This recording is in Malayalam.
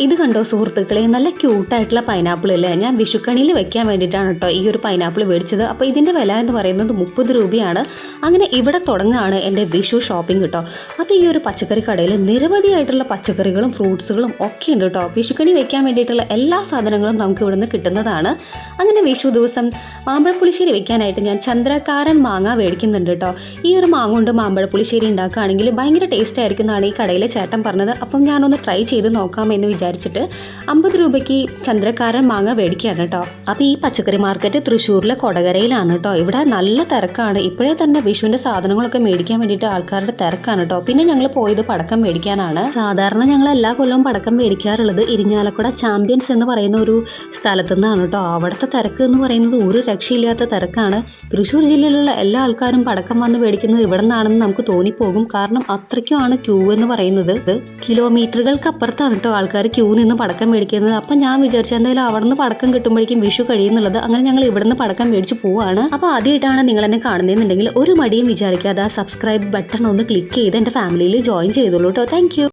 ഇത് കണ്ടോ സുഹൃത്തുക്കളെ, നല്ല ക്യൂട്ടായിട്ടുള്ള പൈനാപ്പിൾ അല്ലേ. ഞാൻ വിഷുക്കണിയിൽ വെക്കാൻ വേണ്ടിയിട്ടാണ് കേട്ടോ ഈ ഒരു പൈനാപ്പിൾ മേടിച്ചത്. അപ്പോൾ ഇതിൻ്റെ വില എന്ന് പറയുന്നത് 30 രൂപയാണ്. അങ്ങനെ ഇവിടെ തുടങ്ങുകയാണ് എൻ്റെ വിഷു ഷോപ്പിംഗ് കേട്ടോ. അപ്പോൾ ഈ ഒരു പച്ചക്കറി കടയിൽ നിരവധിയായിട്ടുള്ള പച്ചക്കറികളും ഫ്രൂട്ട്സുകളും ഒക്കെ ഉണ്ട് കേട്ടോ. വിഷുക്കണി വെക്കാൻ വേണ്ടിയിട്ടുള്ള എല്ലാ സാധനങ്ങളും നമുക്ക് ഇവിടുന്ന് കിട്ടുന്നതാണ്. അങ്ങനെ വിഷു ദിവസം മാമ്പഴപ്പുളിശ്ശേരി വെക്കാനായിട്ട് ഞാൻ ചന്ദ്രക്കാരൻ മാങ്ങ മേടിക്കുന്നുണ്ട് കേട്ടോ. ഈ ഒരു മാങ്ങ കൊണ്ട് മാമ്പഴപ്പുളിശ്ശേരി ഉണ്ടാക്കുകയാണെങ്കിൽ ഭയങ്കര ടേസ്റ്റ് ആയിരിക്കും എന്നാണ് ഈ കടയിലെ ചേട്ടൻ പറഞ്ഞത്. അപ്പം ഞാനൊന്ന് ട്രൈ ചെയ്ത് നോക്കാമെന്ന് വിചാരിച്ചിട്ട് 50 രൂപയ്ക്ക് ചന്ദ്രക്കാരൻ മാങ്ങ മേടിക്കുകയാണ് കേട്ടോ. അപ്പോൾ ഈ പച്ചക്കറി മാർക്കറ്റ് തൃശ്ശൂരിലെ കൊടകരയിലാണ് കേട്ടോ. ഇവിടെ നല്ല തിരക്കാണ്. ഇപ്പോഴേ തന്നെ വിഷുവിൻ്റെ സാധനങ്ങളൊക്കെ മേടിക്കാൻ വേണ്ടിയിട്ട് ആൾക്കാരുടെ തിരക്കാണ് കേട്ടോ. പിന്നെ ഞങ്ങൾ പോയത് പടക്കം മേടിക്കാനാണ്. സാധാരണ ഞങ്ങൾ എല്ലാ കൊല്ലവും പടക്കം മേടിക്കാറുള്ളത് ഇരിഞ്ഞാലക്കുട ചാമ്പ്യൻസ് എന്ന് പറയുന്ന ഒരു സ്ഥലത്തു നിന്നാണ് കേട്ടോ. അവിടുത്തെ തിരക്ക് എന്ന് പറയുന്നത് ഒരു രക്ഷയില്ലാത്ത തിരക്കാണ്. തൃശ്ശൂർ ജില്ലയിലുള്ള എല്ലാ ആൾക്കാരും പടക്കം വന്ന് മേടിക്കുന്നത് ഇവിടെ നിന്നാണെന്ന് നമുക്ക് തോന്നിപ്പോകും. കാരണം അത്രയ്ക്കുമാണ് ക്യൂ എന്ന് പറയുന്നത്. കിലോമീറ്ററുകൾക്ക് അപ്പുറത്താണ് കേട്ടോ ആൾക്കാർ ക്യൂ നിന്ന് പടക്കം മേടിക്കുന്നത്. അപ്പം ഞാൻ വിചാരിച്ചു എന്തായാലും അവിടെ നിന്ന് പടക്കം കിട്ടുമ്പോഴേക്കും വിഷു കഴിയുന്നുള്ളത്. അങ്ങനെ ഞങ്ങൾ ഇവിടെ നിന്ന് പടക്കം മേടിച്ച് പോവാണ്. അപ്പോൾ ആദ്യമായിട്ടാണ് നിങ്ങൾ എന്നെ കാണുന്നതെന്നുണ്ടെങ്കിൽ ഒരു മടിയും വിചാരിക്കാതെ ആ സബ്സ്ക്രൈബ് ബട്ടൺ ഒന്ന് ക്ലിക്ക് ചെയ്ത് എൻ്റെ ഫാമിലിയിൽ ജോയിൻ ചെയ്തോളൂ കേട്ടോ. Thank you.